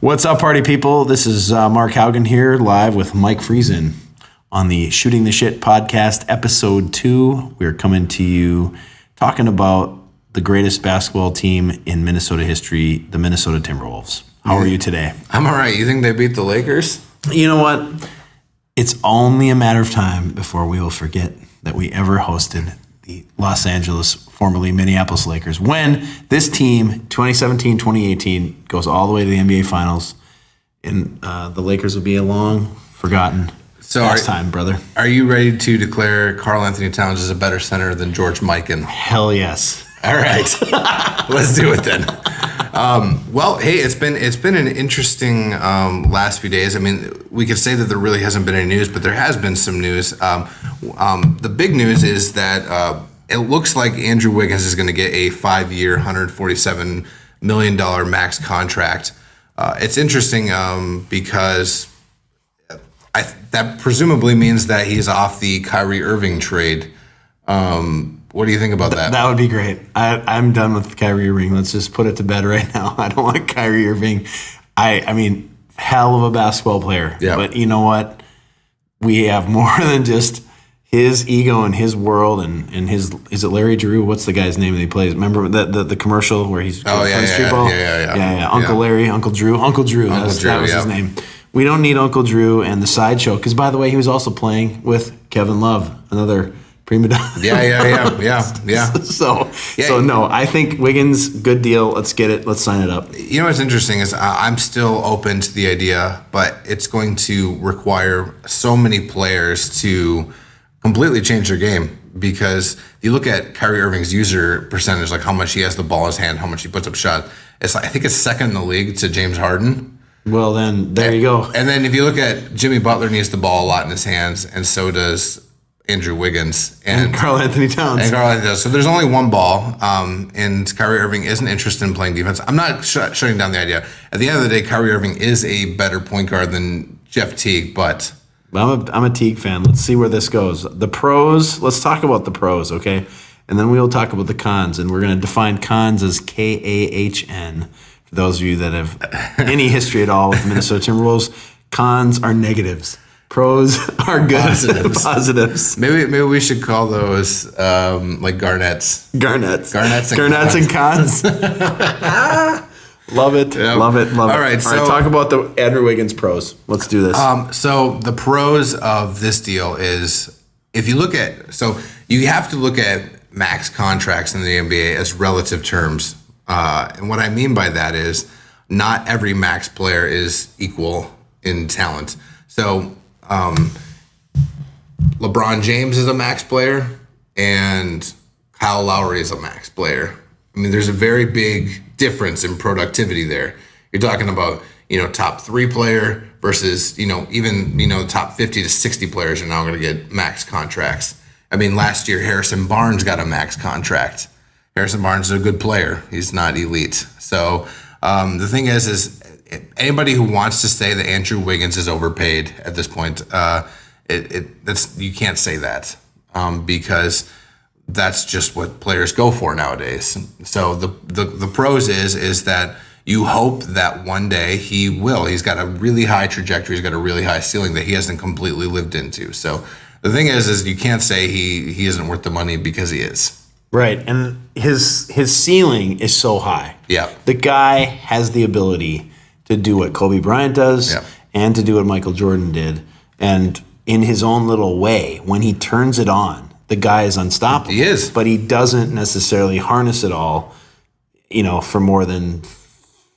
What's up, party people? This is Mark Haugen here, live with Mike Friesen on the Shooting the Shit podcast, episode 2. We're coming to you talking about the greatest basketball team in Minnesota history, the Minnesota Timberwolves. How are you today? I'm all right. You think they beat the Lakers? You know what? It's only a matter of time before we will forget that we ever hosted the Los Angeles, formerly Minneapolis Lakers, when this team, 2017-2018, goes all the way to the NBA Finals, and the Lakers will be a long forgotten time, brother. Are you ready to declare Karl Anthony Towns as a better center than George Mikan? Hell yes. All right, let's do it then. Well, hey, it's been an interesting last few days. I mean, we could say that there really hasn't been any news, but there has been some news. The big news is that it looks like Andrew Wiggins is going to get a 5-year, $147 million max contract. It's interesting because that presumably means that he's off the Kyrie Irving trade. What do you think about that? That would be great. I'm done with Kyrie Irving. Let's just put it to bed right now. I don't want Kyrie Irving. I mean, hell of a basketball player. Yeah. But you know what? We have more than just his ego and his world and his. Is it Larry Drew? What's the guy's name that he plays? Remember the commercial where he's playing street ball? Yeah. Uncle Larry, Uncle Drew. That was his name. We don't need Uncle Drew and the sideshow because, by the way, he was also playing with Kevin Love, another prima donna. Yeah. So no, I think Wiggins, good deal. Let's get it. Let's sign it up. You know what's interesting is I'm still open to the idea, but it's going to require so many players to completely change their game, because if you look at Kyrie Irving's user percentage, like how much he has the ball in his hand, how much he puts up shot, it's like, I think it's second in the league to James Harden. Well, then there you go. And then if you look at Jimmy Butler, needs the ball a lot in his hands, and so does Andrew Wiggins and Karl Anthony Towns. So there's only one ball, and Kyrie Irving isn't interested in playing defense. I'm not shutting down the idea. At the end of the day, Kyrie Irving is a better point guard than Jeff Teague, but I'm a Teague fan. Let's see where this goes. The pros. Let's talk about the pros, okay? And then we'll talk about the cons, and we're going to define cons as KAHN. For those of you that have any history at all with the Minnesota Timberwolves, cons are negatives. Pros are good. Positives. Maybe we should call those like Garnets. Garnets and cons. Love it. Yep. Love it. All right, so talk about the Andrew Wiggins pros. Let's do this. So the pros of this deal is, if you look at, so you have to look at max contracts in the NBA as relative terms. And what I mean by that is not every max player is equal in talent. So LeBron James is a max player and Kyle Lowry is a max player. I mean, there's a very big difference in productivity there. You're talking about, top 3 player versus, even, top 50 to 60 players are now going to get max contracts. I mean, last year, Harrison Barnes got a max contract. Harrison Barnes is a good player. He's not elite. So the thing is anybody who wants to say that Andrew Wiggins is overpaid at this point, you can't say that because that's just what players go for nowadays. So the pros is that you hope that one day he will. He's got a really high trajectory. He's got a really high ceiling that he hasn't completely lived into. So the thing is you can't say he isn't worth the money, because he is. Right, and his ceiling is so high. Yeah, the guy has the ability to do what Kobe Bryant does, and to do what Michael Jordan did, and in his own little way, when he turns it on, the guy is unstoppable. He is, but he doesn't necessarily harness it all, for more than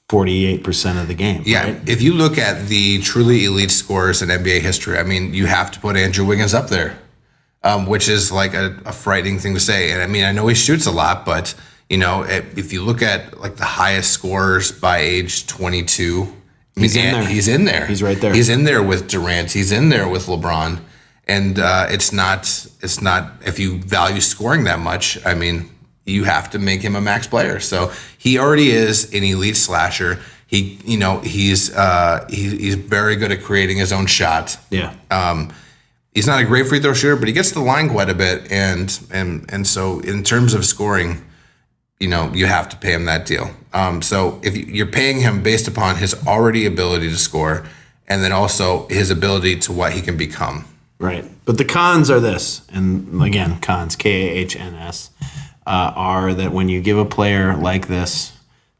48% of the game. Yeah, right? If you look at the truly elite scorers in NBA history, I mean, you have to put Andrew Wiggins up there. Which is like a frightening thing to say. And I mean, I know he shoots a lot, but, if you look at like the highest scorers by age 22, he's in there. He's right there. He's in there with Durant. He's in there with LeBron. And it's not, if you value scoring that much, I mean, you have to make him a max player. So he already is an elite slasher. He's very good at creating his own shot. Yeah. He's not a great free throw shooter, but he gets to the line quite a bit. And so in terms of scoring, you have to pay him that deal. So if you're paying him based upon his already ability to score, and then also his ability to what he can become. Right. But the cons are this, and again, cons, KAHNS, are that when you give a player like this,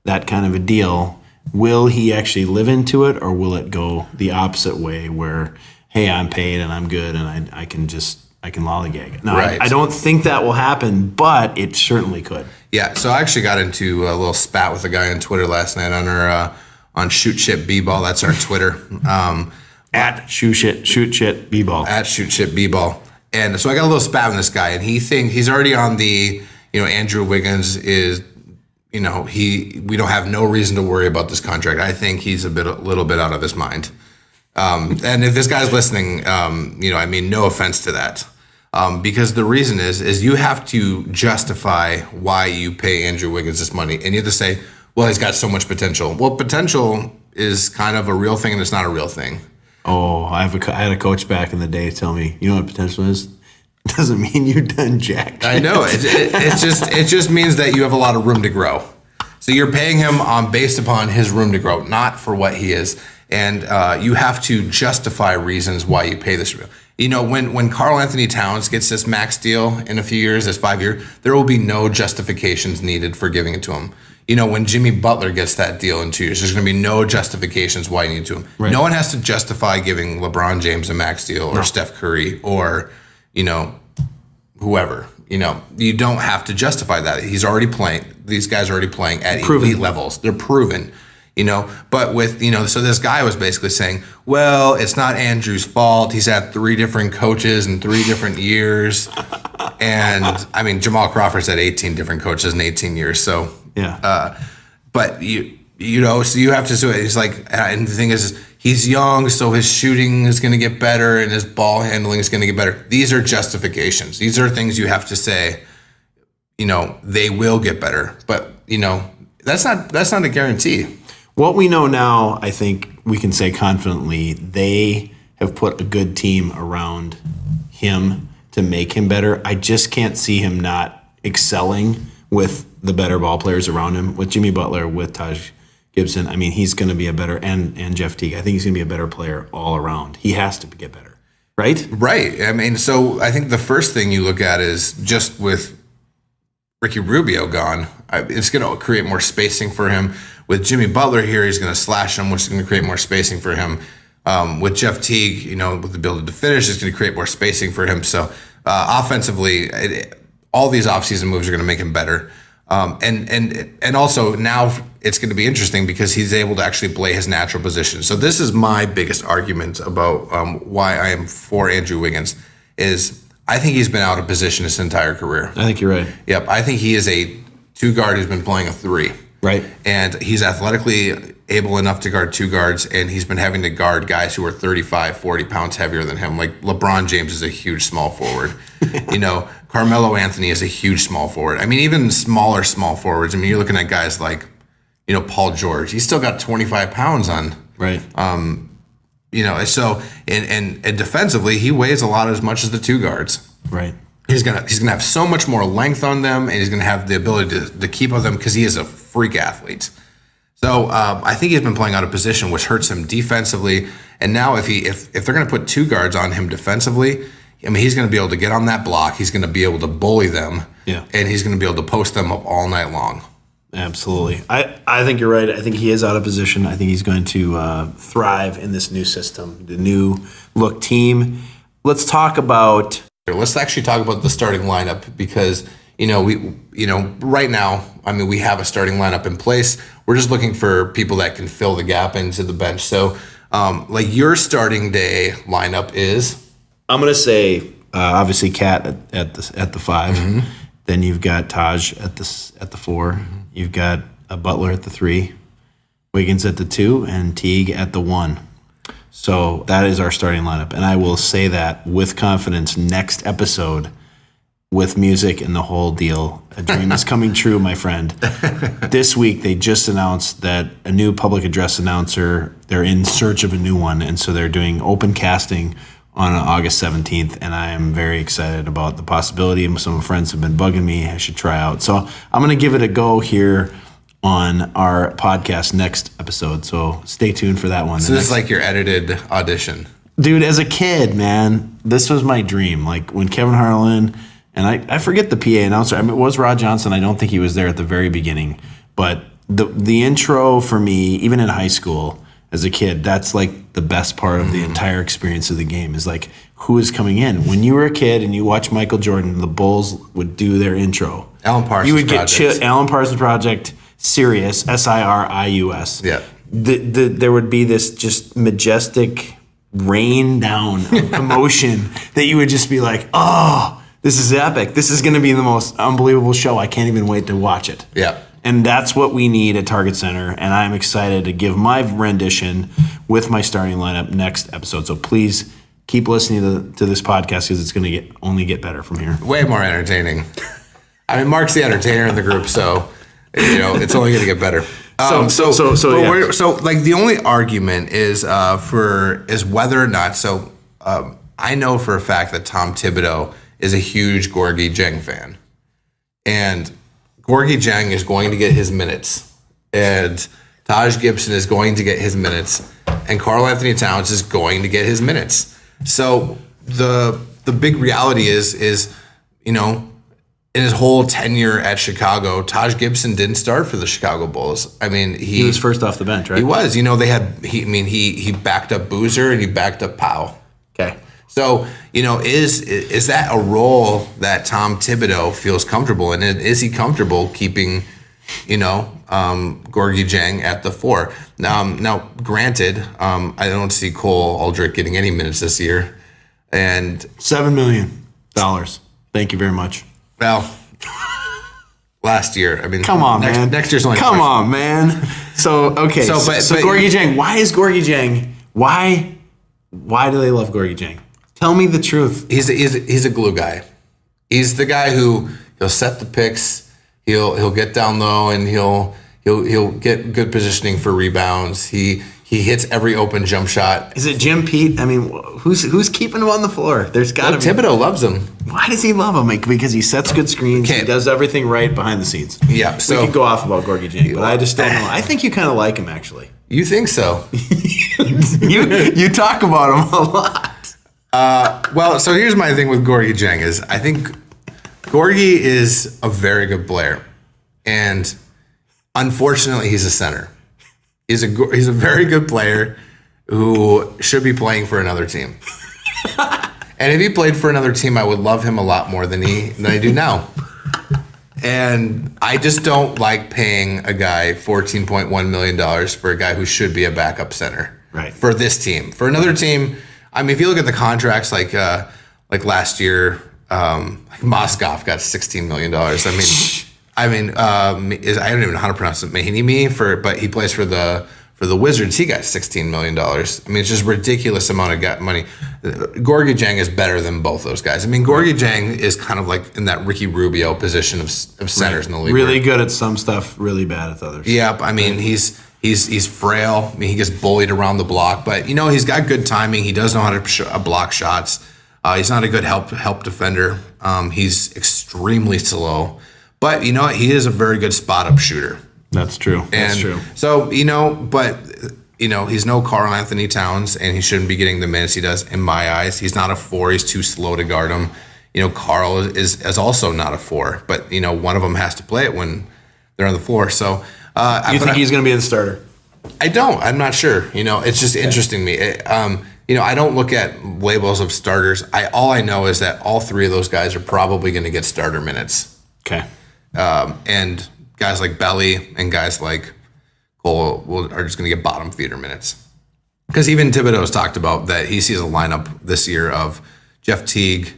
that kind of a deal, will he actually live into it, or will it go the opposite way where, hey, I'm paid and I'm good and I can lollygag? Now, Right. I don't think that will happen, but it certainly could. Yeah, so I actually got into a little spat with a guy on Twitter last night on our on Shoot Shit B-Ball. That's our Twitter. At shoot shit b-ball. At Shoot Shit B-Ball. And so I got a little spat with this guy, and he's already on the, Andrew Wiggins is, we don't have no reason to worry about this contract. I think he's a little bit out of his mind. And if this guy's listening, no offense to that. Because the reason is you have to justify why you pay Andrew Wiggins this money. And you have to say, well, he's got so much potential. Well, potential is kind of a real thing and it's not a real thing. Oh, I had a coach back in the day tell me, you know what potential is? It doesn't mean you've done jack shit. I know. It just means that you have a lot of room to grow. So you're paying him based upon his room to grow, not for what he is. And you have to justify reasons why you pay this. When Karl Anthony Towns gets this max deal in a few years, this 5 year, there will be no justifications needed for giving it to him. When Jimmy Butler gets that deal in 2 years, there's going to be no justifications why you need to him. Right. No one has to justify giving LeBron James a max deal or Steph Curry or, whoever. You don't have to justify that. He's already playing. These guys are already playing at elite levels. They're proven. But with, so this guy was basically saying, well, it's not Andrew's fault. He's had 3 different coaches in 3 different years. And I mean, Jamal Crawford's had 18 different coaches in 18 years. So, Yeah. but so you have to do it. He's like, and the thing is, he's young, so his shooting is going to get better and his ball handling is going to get better. These are justifications. These are things you have to say, they will get better. But, that's not a guarantee. What we know now, I think we can say confidently, they have put a good team around him to make him better. I just can't see him not excelling with the better ball players around him, with Jimmy Butler, with Taj Gibson. I mean, he's going to be a better, and Jeff Teague. I think he's going to be a better player all around. He has to get better, right? Right. I mean, so I think the first thing you look at is just with Ricky Rubio gone, it's going to create more spacing for him. With Jimmy Butler here, he's going to slash him, which is going to create more spacing for him. With Jeff Teague, with the ability to finish, it's going to create more spacing for him. So offensively, all these offseason moves are going to make him better. And also now it's going to be interesting because he's able to actually play his natural position. So this is my biggest argument about why I am for Andrew Wiggins is I think he's been out of position his entire career. I think you're right. Yep. I think he is a 2 guard who's been playing a 3. Right. And he's athletically able enough to guard 2 guards, and he's been having to guard guys who are 35, 40 pounds heavier than him. Like LeBron James is a huge small forward. Carmelo Anthony is a huge small forward. I mean, even smaller small forwards. I mean, you're looking at guys like, Paul George. He's still got 25 pounds on. Right. So and defensively, he weighs a lot as much as the 2 guards. Right. He's gonna have so much more length on them, and he's gonna have the ability to keep on them because he is a freak athlete. So I think he's been playing out of position, which hurts him defensively. And now if they're gonna put 2 guards on him defensively, I mean, he's gonna be able to get on that block. He's gonna be able to bully them, and he's gonna be able to post them up all night long. Absolutely. I think you're right. I think he is out of position. I think he's going to thrive in this new system, the new look team. Let's talk about. Let's actually talk about the starting lineup because right now, I mean, we have a starting lineup in place. We're just looking for people that can fill the gap into the bench. So, your starting day lineup is. I'm gonna say obviously Cat at the 5. Mm-hmm. Then you've got Taj at the 4. Mm-hmm. You've got a Butler at the 3, Wiggins at the 2, and Teague at the 1. So that is our starting lineup. And I will say that with confidence next episode with music and the whole deal. A dream is coming true, my friend. This week, they just announced that a new public address announcer, they're in search of a new one. And so they're doing open casting on August 17th, and I am very excited about the possibility. Some friends have been bugging me. I should try out. So I'm going to give it a go here on our podcast next episode. So stay tuned for that one. So this is like your edited audition. Dude, as a kid, man, this was my dream. Like when Kevin Harlan, and I forget the PA announcer. I mean, it was Rod Johnson. I don't think he was there at the very beginning. But the intro for me, even in high school, as a kid, that's like the best part of the entire experience of the game is like who is coming in. When you were a kid and you watched Michael Jordan, the Bulls would do their intro. Alan Parsons You would Project. get Alan Parsons Project, Sirius, Sirius. Yeah. There would be this just majestic rain down of emotion that you would just be like, oh, this is epic. This is going to be the most unbelievable show. I can't even wait to watch it. Yeah. And that's what we need at Target Center. And I'm excited to give my rendition with my starting lineup next episode. So please keep listening to this podcast because it's going to only get better from here. Way more entertaining. I mean, Mark's the entertainer in the group, so it's only going to get better. So Like the only argument is whether or not. So I know for a fact that Tom Thibodeau is a huge Gorgui Dieng fan, and Gorgui Dieng is going to get his minutes, and Taj Gibson is going to get his minutes, and Karl Anthony Towns is going to get his minutes. So the big reality is in his whole tenure at Chicago, Taj Gibson didn't start for the Chicago Bulls. I mean, he was first off the bench, right? He was. He backed up Boozer and he backed up Powell. Okay. So, is that a role that Tom Thibodeau feels comfortable in? Is he comfortable keeping, Gorgui Dieng at the 4? Now, granted, I don't see Cole Aldrich getting any minutes this year. And $7 million. Thank you very much. Well, last year. I mean, come on, man. Next year's only. Come on, man. So okay. So Gorgui Dieng. Why is Gorgui Dieng? Why do they love Gorgui Dieng? Tell me the truth. He's a glue guy. He's the guy who he'll set the picks. He'll get down low and he'll get good positioning for rebounds. He hits every open jump shot. Is it Jim Pete? I mean, who's keeping him on the floor? There's got to be. Thibodeau loves him. Why does he love him? Because he sets good screens. He does everything right behind the scenes. Yeah. So we could go off about Gorgui Dieng, but I just don't know. I think you kind of like him, actually. You think so? you talk about him a lot. Well, so here's my thing with Gorgui Dieng is I think Gorgui is a very good player, and unfortunately, he's a center. He's a very good player who should be playing for another team. And if he played for another team, I would love him a lot more than I do now. And I just don't like paying a guy $14.1 million for a guy who should be a backup center. Right. For this team. For another team, I mean, if you look at the contracts, like last year, like Moskov got $16 million. I don't even know how to pronounce it. Mahinimi but he plays for the Wizards. He got $16 million. I mean, it's just a ridiculous amount of money. Gorgui Dieng is better than both those guys. I mean, Gorgui Dieng is kind of like in that Ricky Rubio position of centers in the league. Really good at some stuff, really bad at others. Yeah, I mean, he's frail. I mean, he gets bullied around the block, but he's got good timing. He does know how to block shots. He's not a good help defender. He's extremely slow. But you know what? He is a very good spot-up shooter. That's true. That's true. So, he's no Karl Anthony Towns, and he shouldn't be getting the minutes he does in my eyes. He's not a 4. He's too slow to guard him. Karl is also not a 4. But, one of them has to play it when they're on the floor. So, you think he's going to be the starter? I don't. I'm not sure. It's just interesting to me. I don't look at labels of starters. All I know is that all 3 of those guys are probably going to get starter minutes. Okay. And guys like Belly and guys like Cole are just going to get bottom feeder minutes. Because even Thibodeau's talked about that he sees a lineup this year of Jeff Teague,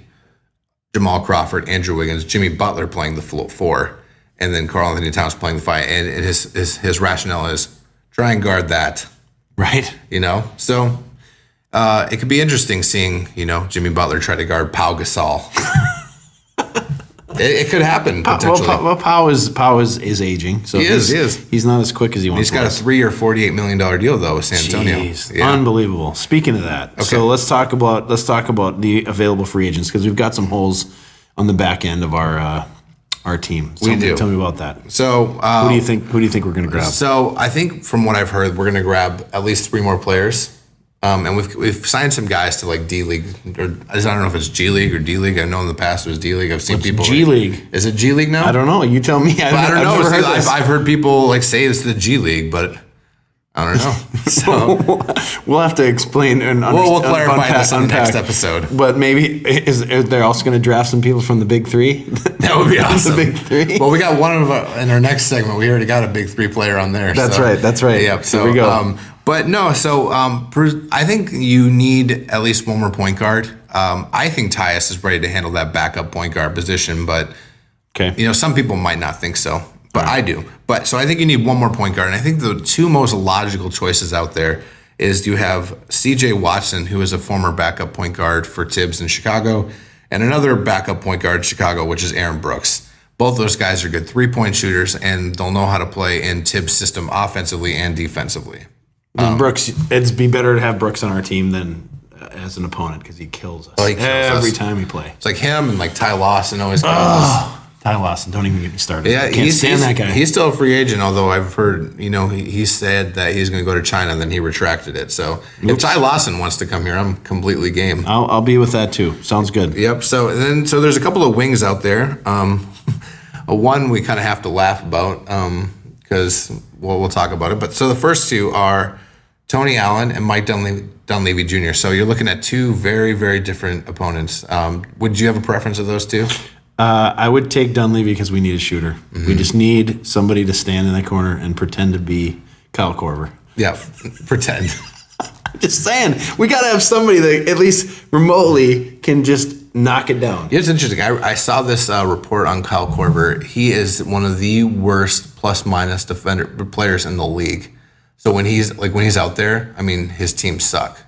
Jamal Crawford, Andrew Wiggins, Jimmy Butler playing the 4, and then Karl Anthony Towns playing the 5. And his rationale is try and guard that. Right. So it could be interesting seeing, Jimmy Butler try to guard Pau Gasol. It could happen potentially. Well, Pau is aging, so He is. He's not as quick as he wants. He's got a 3 or $48 million deal though with San Antonio. Jeez, unbelievable. Speaking of that, so let's talk about the available free agents because we've got some holes on the back end of our team. We do. Tell me about that. So who do you think we're going to grab? So I think from what I've heard, we're going to grab at least 3 more players. And we've signed some guys to like D League, or I don't know if it's G League or D League. I know in the past it was D League. I've seen people. G League? Is it G League now? I don't know. You tell me. I don't know. Never heard this. I've heard people like say it's the G League, but I don't know. So we'll have to explain and we'll clarify this on the next episode. But maybe are they also going to draft some people from the Big Three? That would be awesome. The Big Three. Well, we got one of in our next segment. We already got a Big Three player on there. That's right. Yep. So here we go. But no, so I think you need at least one more point guard. I think Tyus is ready to handle that backup point guard position, but some people might not think so, but I do. But so I think you need one more point guard, and I think the 2 most logical choices out there is you have C.J. Watson, who is a former backup point guard for Tibbs in Chicago, and another backup point guard in Chicago, which is Aaron Brooks. Both those guys are good 3-point shooters, and they'll know how to play in Tibbs' system offensively and defensively. Brooks, it'd be better to have Brooks on our team than as an opponent because he kills us every time we play. It's like him and like Ty Lawson always kills us. Ty Lawson, don't even get me started. Yeah, Can't stand that guy. He's still a free agent, although I've heard, he said that he's going to go to China, then he retracted it. So if Ty Lawson wants to come here, I'm completely game. I'll be with that too. Sounds good. Yep. So there's a couple of wings out there. One we kind of have to laugh about because we'll talk about it. But so the first 2 are Tony Allen and Mike Dunleavy Jr. So you're looking at 2 very, very different opponents. Would you have a preference of those 2? I would take Dunleavy because we need a shooter. Mm-hmm. We just need somebody to stand in that corner and pretend to be Kyle Korver. Yeah, pretend. Just saying, we got to have somebody that at least remotely can just knock it down. It's interesting. I saw this report on Kyle Korver. He is one of the worst plus-minus players in the league. So when he's out there, I mean, his teams suck.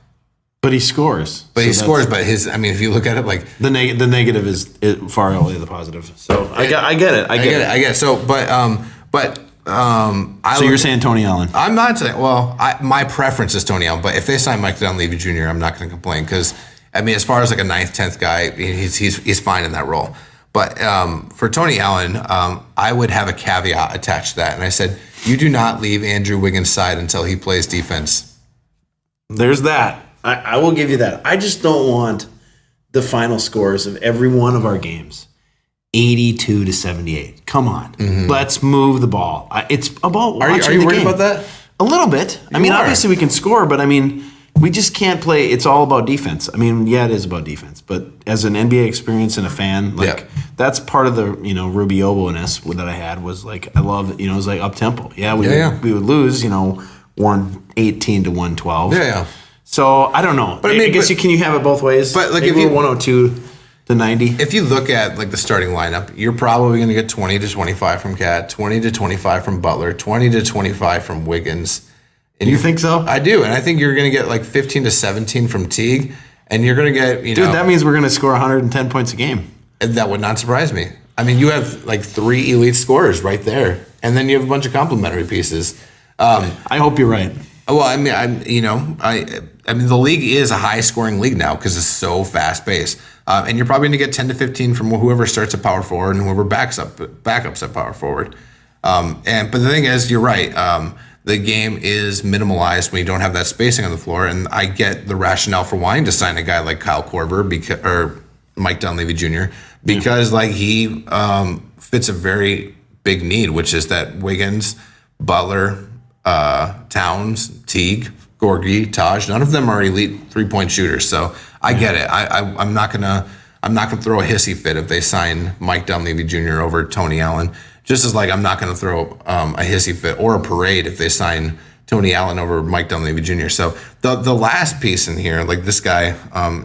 But he scores. But if you look at it, like the negative is far outweigh the positive. So I get it. I get it. So, so you're saying Tony Allen? I'm not saying. Well, my preference is Tony Allen. But if they sign Mike Dunleavy Jr., I'm not going to complain because I mean, as far as like a 9th, 10th guy, he's fine in that role. But for Tony Allen, I would have a caveat attached to that, and I said, you do not leave Andrew Wiggins' side until he plays defense. There's that. I will give you that. I just don't want the final scores of every one of our games 82-78. Come on. Mm-hmm. Let's move the ball. It's about watching the game. Are you worried about that? A little bit. Obviously we can score, but we just can't play. It's all about defense. It is about defense. But as an NBA experience and a fan, that's part of the Ruby Obo-ness that I had was like I love it was like up tempo. We would lose 118 to 112. Yeah. So I don't know. But I guess can you have it both ways? But like if you 102 to 90. If you look at like the starting lineup, you're probably going to get 20 to 25 from Cat, 20 to 25 from Butler, 20 to 25 from Wiggins. And you think so? I do, and I think you're going to get like 15 to 17 from Teague, and you're going to get Dude, that means we're going to score 110 points a game. That would not surprise me. You have like 3 elite scorers right there, and then you have a bunch of complementary pieces. I hope you're right. Well, the league is a high-scoring league now because it's so fast-paced, and you're probably going to get 10 to 15 from whoever starts at power forward and whoever backups at power forward. But the thing is, you're right. The game is minimalized when you don't have that spacing on the floor, and I get the rationale for wanting to sign a guy like Kyle Korver or Mike Dunleavy Jr. because he fits a very big need, which is that Wiggins, Butler, Towns, Teague, Gorgie, Taj, none of them are elite 3-point shooters. So I get it. I'm not gonna throw a hissy fit if they sign Mike Dunleavy Jr. over Tony Allen. Just as I'm not gonna throw a hissy fit or a parade if they sign Tony Allen over Mike Dunleavy Jr. So the last piece in here, this guy,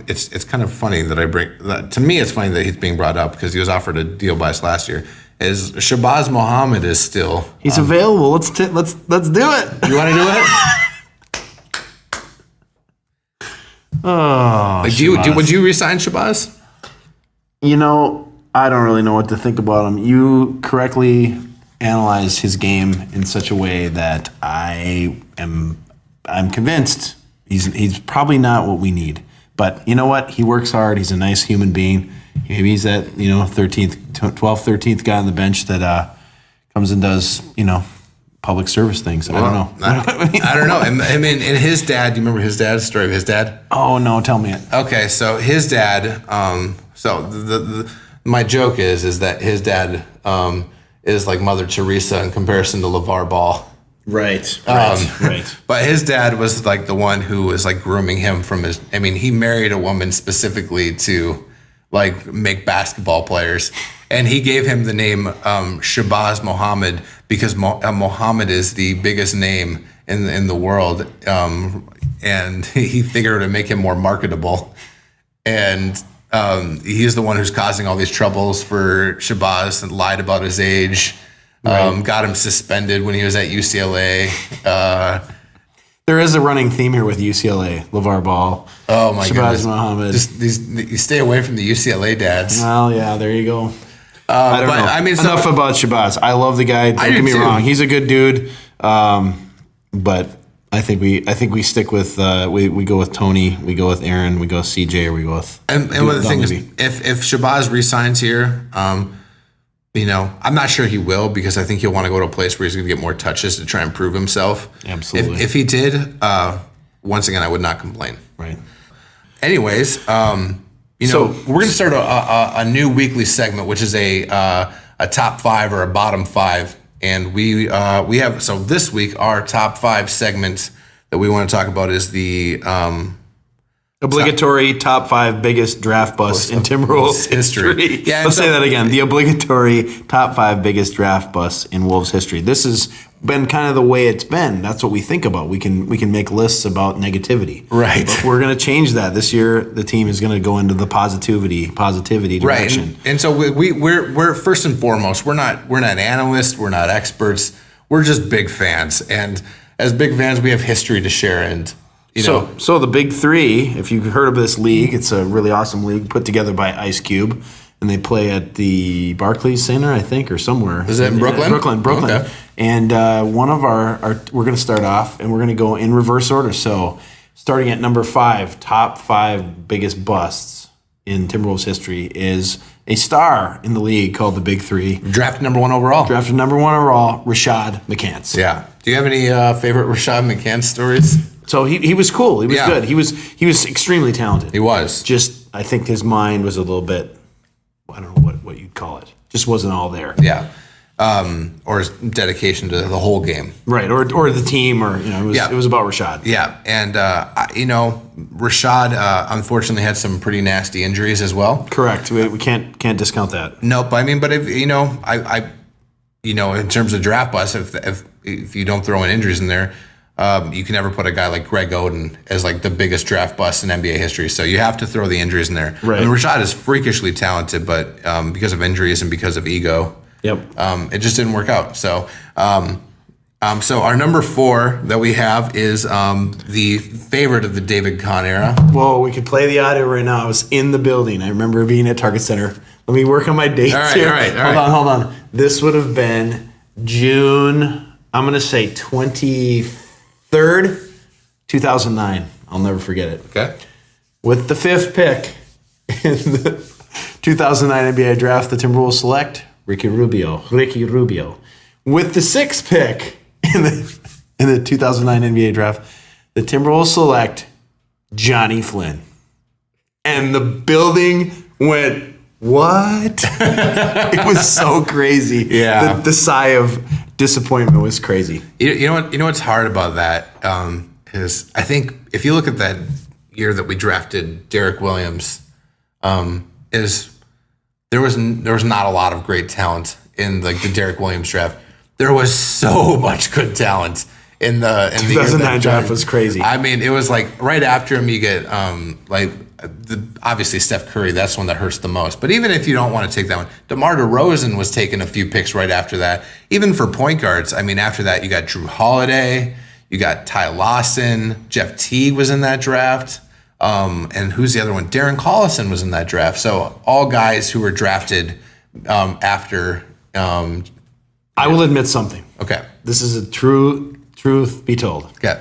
it's kind of funny that I bring that. To me, it's funny that he's being brought up because he was offered a deal by us last year. Is Shabazz Muhammad is still he's available. Let's do it. You want to do it? Oh, would you resign Shabazz? I don't really know what to think about him. You correctly analyzed his game in such a way that I'm convinced he's probably not what we need. But you know what? He works hard. He's a nice human being. Maybe he's that 12th, 13th guy on the bench that comes and does public service things. I don't know. I don't know. I mean, and his dad. Do you remember his dad's story of his dad? Oh no, tell me it. Okay, so his dad. My joke is that his dad is like Mother Teresa in comparison to LeVar Ball. Right. But his dad was like the one who was like grooming him from his. I mean, he married a woman specifically to like make basketball players, and he gave him the name Shabazz Muhammad because Muhammad is the biggest name in the world, and he figured to make him more marketable, and he's the one who's causing all these troubles for Shabazz and lied about his age. Got him suspended when he was at UCLA. There is a running theme here with UCLA, LeVar Ball. Oh my goodness, Shabazz Muhammad. You stay away from the UCLA dads. Well, yeah, there you go. I don't know. I mean, enough about Shabazz. I love the guy. Don't get me wrong; he's a good dude. But I think we stick with we go with Tony, we go with Aaron, we go with CJ, or we go with. And one of the things, if Shabazz resigns here, I'm not sure he will because I think he'll want to go to a place where he's going to get more touches to try and prove himself. Absolutely. If he did, once again, I would not complain. Right. Anyways, so we're going to start a new weekly segment, which is a top five or a bottom five, and we have so this week our top five segment that we want to talk about is the obligatory top five biggest draft busts in Timberwolves history. Yeah, let's say that again. The obligatory top five biggest draft busts in Wolves history. This has been kind of the way it's been. That's what we think about. We can make lists about negativity. Right. But we're going to change that this year. The team is going to go into the positivity direction. Right. And so we're first and foremost we're not analysts. We're not experts. We're just big fans. And as big fans, we have history to share. And So the big three, if you've heard of this league, it's a really awesome league put together by Ice Cube, and they play at the Barclays Center, I think, or somewhere. Is it in Brooklyn? Brooklyn. Okay. And one of our we're going to start off, and we're going to go in reverse order. So starting at number 5, top 5 biggest busts in Timberwolves history is a star in the league called the Big Three. Drafted number 1 overall. Rashad McCants. Yeah. Do you have any favorite Rashad McCants stories? So he was cool. He was good. He was extremely talented. He was. Just I think his mind was a little bit, I don't know what you'd call it. Just wasn't all there. Yeah. Or his dedication to the whole game. Right. Or the team or it was about Rashad. Yeah. And Rashad unfortunately had some pretty nasty injuries as well. Correct. We can't discount that. Nope. I mean, but if in terms of draft busts, if you don't throw in injuries in there, you can never put a guy like Greg Oden as like the biggest draft bust in NBA history. So you have to throw the injuries in there. Right. I mean, Rashad is freakishly talented, but because of injuries and because of ego, it just didn't work out. So, so our number 4 that we have is the favorite of the David Kahn era. Well, we could play the audio right now. I was in the building. I remember being at Target Center. Let me work on my dates here. All right. Hold on. This would have been June, I'm going to say 23rd, 2009. I'll never forget it. Okay. With the 5th pick in the 2009 NBA draft, the Timberwolves select Ricky Rubio. With the 6th pick in the 2009 NBA draft, the Timberwolves select Johnny Flynn. And the building went, what? It was so crazy. Yeah. The sigh of disappointment was crazy. You know what's hard about that is I think if you look at that year that we drafted Derek Williams, is there was not a lot of great talent in like the Derek Williams draft. There was so much good talent in the 2009 draft was crazy. I mean, it was like right after him you get obviously Steph Curry. That's the one that hurts the most. But even if you don't want to take that one, DeMar DeRozan was taking a few picks right after that. Even for point guards, I mean, after that you got Drew Holiday, you got Ty Lawson, Jeff Teague was in that draft. And who's the other one? Darren Collison was in that draft. So all guys who were drafted after. I will admit something. Okay. This is a truth be told. Okay.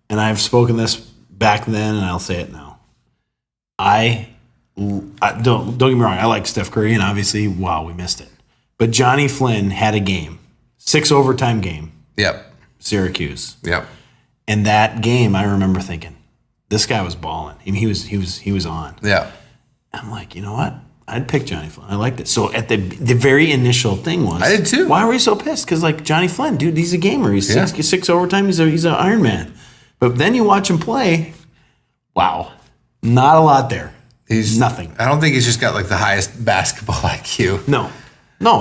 And I've spoken this back then, and I'll say it now. I don't get me wrong. I like Steph Curry, and obviously, wow, we missed it. But Johnny Flynn had a game, 6 overtime game. Yep. Syracuse. Yep. And that game, I remember thinking, this guy was balling. I mean, he was on. Yeah. I'm like, you know what? I'd pick Johnny Flynn. I liked it. So at the very initial thing was, I did too. Why were you so pissed? Because like Johnny Flynn, dude, he's a gamer. He's six overtime. He's an Iron Man. But then you watch him play. Wow, not a lot there. He's nothing. I don't think he's just got like the highest basketball IQ. No,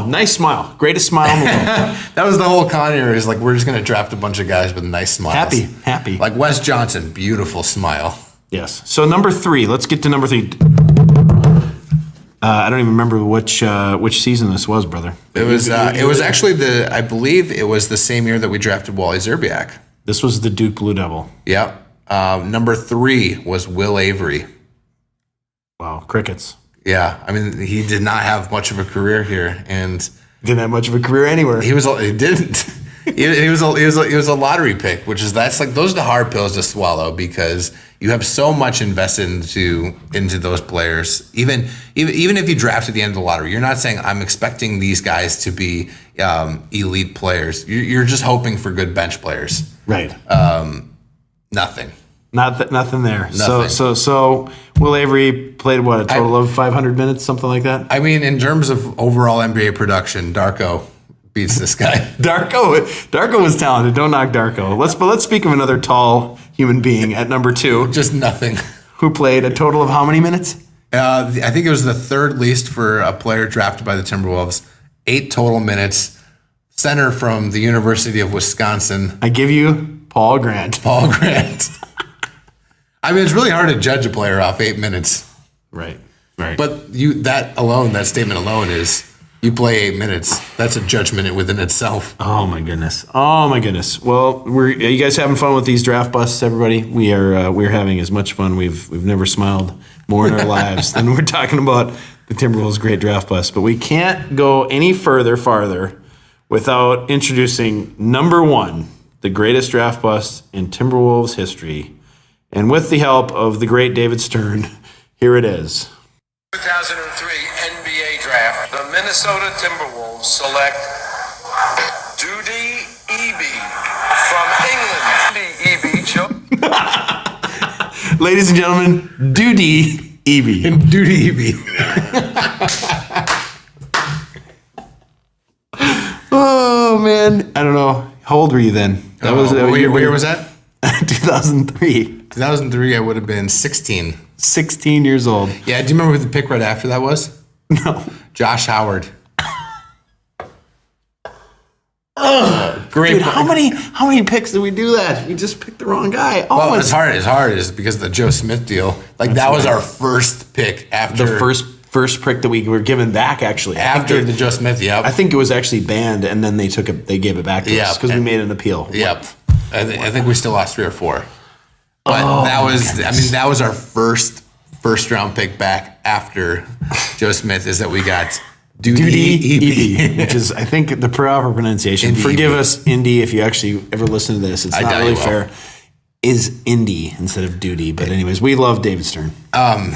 nice smile, greatest smile in the world. That was the whole con here. Is like we're just gonna draft a bunch of guys with nice smiles. Happy. Like Wes Johnson, beautiful smile. Yes. So number 3. Let's get to number 3. I don't even remember which season this was, brother. It was actually I believe it was the same year that we drafted Wally Zerbiak. This was the Duke Blue Devil. Yep. Number 3 was Will Avery. Wow, crickets. Yeah, I mean he did not have much of a career here, and didn't have much of a career anywhere. He didn't. He was a lottery pick, those are the hard pills to swallow because you have so much invested into those players. Even if you draft at the end of the lottery, you're not saying I'm expecting these guys to be elite players. You're just hoping for good bench players. Right. Nothing. Nothing there. Nothing. So Will Avery played a total of 500 minutes, something like that. I mean, in terms of overall NBA production, Darko beats this guy. Darko was talented. Don't knock Darko. Let's speak of another tall human being at number 2. Just nothing. Who played a total of how many minutes? I think it was the third least for a player drafted by the Timberwolves. 8 total minutes. Center from the University of Wisconsin. I give you Paul Grant. I mean, it's really hard to judge a player off 8 minutes. Right. But that statement alone is you play 8 minutes. That's a judgment within itself. Oh my goodness. Well, you guys having fun with these draft busts, everybody? We're having as much fun. We've never smiled more in our lives than we're talking about the Timberwolves' great draft bust. But we can't go any farther without introducing number 1, the greatest draft bust in Timberwolves history. And with the help of the great David Stern, here it is. 2003 NBA Draft. The Minnesota Timberwolves select Dudi Eby from England. Dudi Eby. Ladies and gentlemen, Dudi Eby. Dudi Eby. Oh, man. I don't know. How old were you then? What year was that? 2003. 2003, I would have been 16. 16 years old. Yeah, do you remember who the pick right after that was? No. Josh Howard. Great. Dude, how many picks did we do that? We just picked the wrong guy. Oh, well, it's hard. It's hard is because of the Joe Smith deal. That was our first pick after the first pick that we were given back. Actually, after the Joe Smith. Yep. I think it was actually banned, and then they gave it back to us because we made an appeal. Yep. I think we still lost 3 or 4. But that was our first round pick back after Joe Smith is that we got Dudi Eby, which is I think the proper pronunciation. Indy Forgive Eby. us, Indy, if you actually ever listen to this. It's not really fair. Is Indy instead of Duty, but anyways, we love David Stern. I'm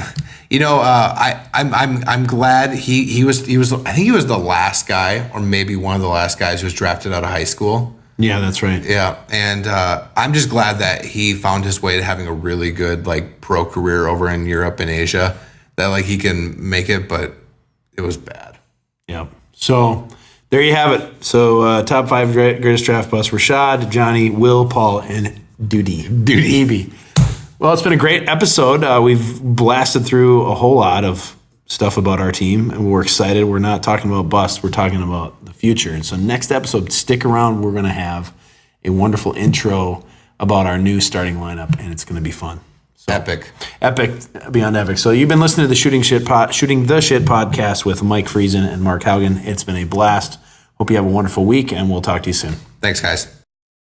glad he was I think he was the last guy or maybe one of the last guys who was drafted out of high school. Yeah, that's right. Yeah, and I'm just glad that he found his way to having a really good pro career over in Europe and Asia. That he can make it, but it was bad. Yeah. So there you have it. So top 5 greatest draft busts: Rashad, Johnny, Will, Paul, and Dudi Eby. Well, it's been a great episode. We've blasted through a whole lot of stuff about our team, and we're excited. We're not talking about busts. We're talking about the future. And so next episode, stick around. We're going to have a wonderful intro about our new starting lineup, and it's going to be fun. So, epic beyond epic. So you've been listening to the Shooting the Shit podcast with Mike Friesen and Mark Haugen. It's been a blast. Hope you have a wonderful week, and we'll talk to you soon. Thanks, guys.